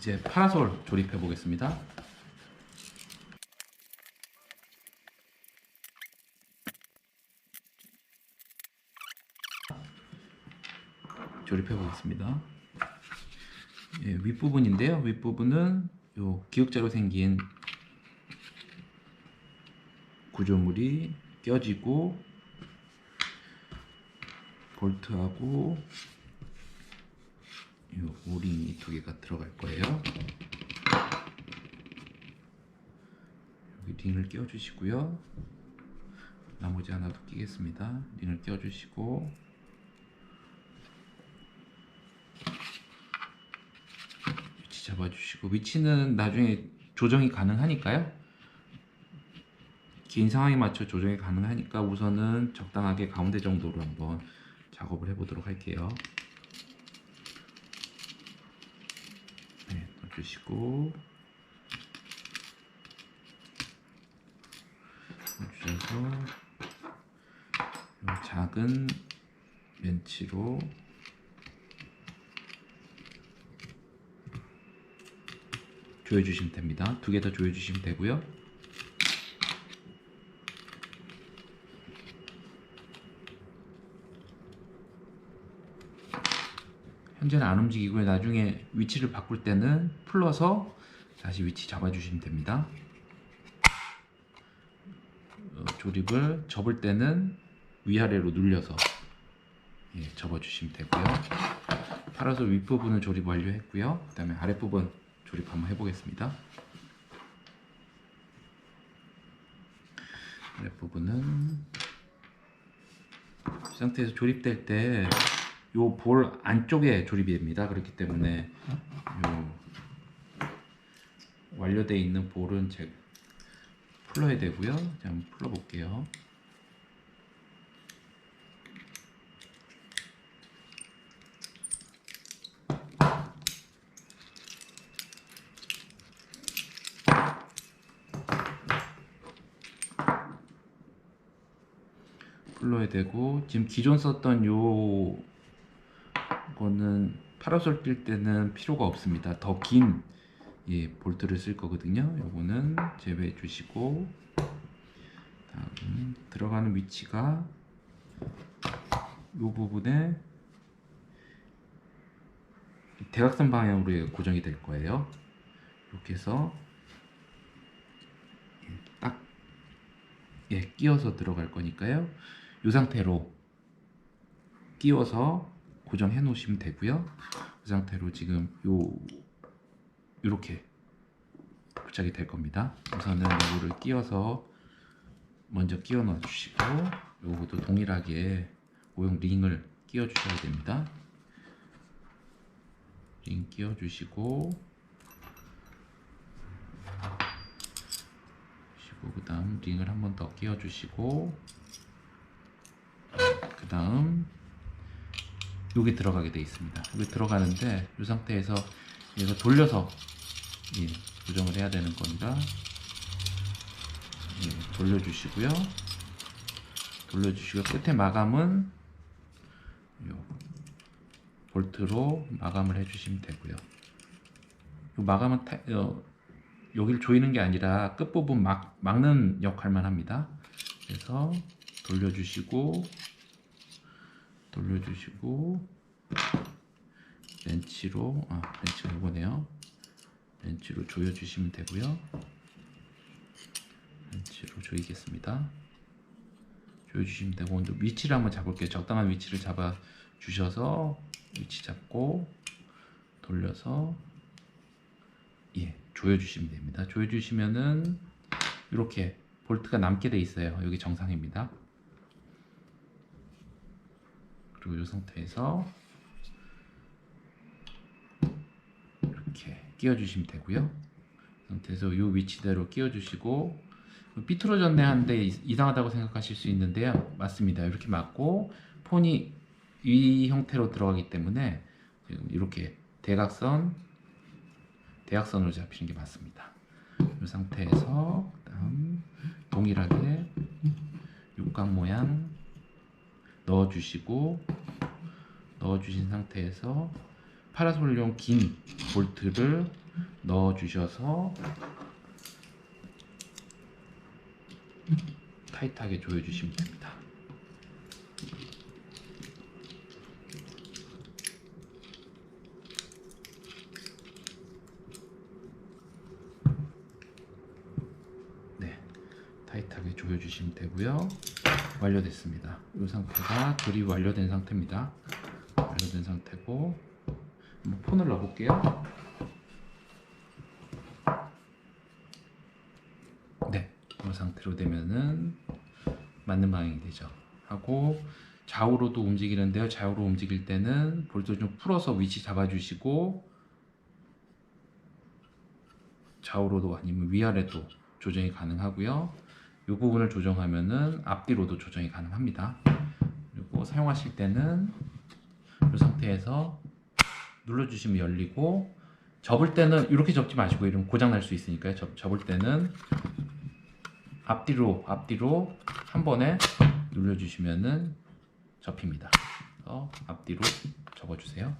이제 파라솔 조립해 보겠습니다. 조립해 보겠습니다. 예, 윗부분인데요. 윗부분은 요 기역자로 생긴 구조물이 껴지고 볼트하고 요 오링이 두 개가 들어갈 거예요. 여기 링을 끼워 주시고요. 나머지 하나도 끼겠습니다. 링을 끼워 주시고 위치 잡아 주시고, 위치는 나중에 조정이 가능하니까요. 긴 상황에 맞춰 조정이 가능하니까 우선은 적당하게 가운데 정도로 한번 작업을 해 보도록 할게요. 네, 넣어주시고 넣어주셔서 이 작은 렌치로 조여주시면 됩니다. 두 개 더 조여주시면 되고요. 현재는 안 움직이고요. 나중에 위치를 바꿀 때는 풀러서 다시 위치 잡아주시면 됩니다. 조립을 접을 때는 위아래로 눌려서 접어주시면 되고요. 파라솔 윗부분은 조립 완료했고요. 그 다음에 아랫부분 조립 한번 해보겠습니다. 아랫부분은 이 상태에서 조립될 때 요 볼 안쪽에 조립이 됩니다. 그렇기 때문에 요 완료되어 있는 볼은 제가 풀러야 되고요. 제가 한번 풀러 볼게요. 풀러야 되고, 지금 기존 썼던 요거는 파라솔 낄 때는 필요가 없습니다. 더 긴 볼트를 쓸 거거든요. 요거는 제외해 주시고, 다음 들어가는 위치가 요 부분에 대각선 방향으로 고정이 될 거예요. 이렇게 해서 딱 끼워서 들어갈 거니까요. 이 상태로 끼워서 고정해 놓으시면 되고요. 이 상태로 지금 요렇게 부착이 될 겁니다. 우선은 이거를 끼워서 먼저 끼워 넣어 주시고, 요것도 동일하게 오용 링을 끼워 주셔야 됩니다. 링 끼워 주시고, 그 다음 링을 한 번 더 끼워 주시고, 그 다음 여기 들어가게 되어 있습니다. 여기 들어가는데 이 상태에서 얘가 돌려서 고정을 해야 되는 겁니다. 돌려주시고요. 돌려주시고 끝에 마감은 요 볼트로 마감을 해주시면 되고요. 이 마감은 여기를 조이는 게 아니라 끝부분 막는 역할만 합니다. 그래서 돌려주시고 렌치로 이거네요. 렌치로 조여주시면 되고요. 렌치로 조이겠습니다. 조여주시면 되고, 먼저 위치를 한번 잡을게요. 적당한 위치를 잡아 주셔서 위치 잡고 돌려서 조여주시면 됩니다. 조여주시면은 이렇게 볼트가 남게 돼 있어요. 여기 정상입니다. 그리고 이 상태에서 이렇게 끼워주시면 되고요. 이 상태에서 이 위치대로 끼워주시고, 삐뚤어졌네 하는데 이상하다고 생각하실 수 있는데요. 맞습니다. 이렇게 맞고 폰이 이 형태로 들어가기 때문에 지금 이렇게 대각선으로 잡히는 게 맞습니다. 이 상태에서 그다음 동일하게 육각 모양 넣어주시고, 넣어주신 상태에서 파라솔용 긴 볼트를 넣어 주셔서 타이트하게 조여 주시면 됩니다. 네, 타이트하게 조여 주시면 되고요. 완료됐습니다. 이 상태가 그립이 완료된 상태입니다. 완료된 상태고, 한번 폰을 넣어 볼게요. 네, 이 상태로 되면은 맞는 방향이 되죠. 하고 좌우로도 움직이는데요. 좌우로 움직일 때는 볼트를 좀 풀어서 위치 잡아주시고, 좌우로도 아니면 위아래도 조정이 가능하고요. 이 부분을 조정하면은 앞뒤로도 조정이 가능합니다. 그리고 사용하실 때는 이 상태에서 눌러주시면 열리고, 접을 때는 이렇게 접지 마시고 이러면 고장 날 수 있으니까요. 접을 때는 앞뒤로 한 번에 눌러주시면은 접힙니다. 그래서 앞뒤로 접어주세요.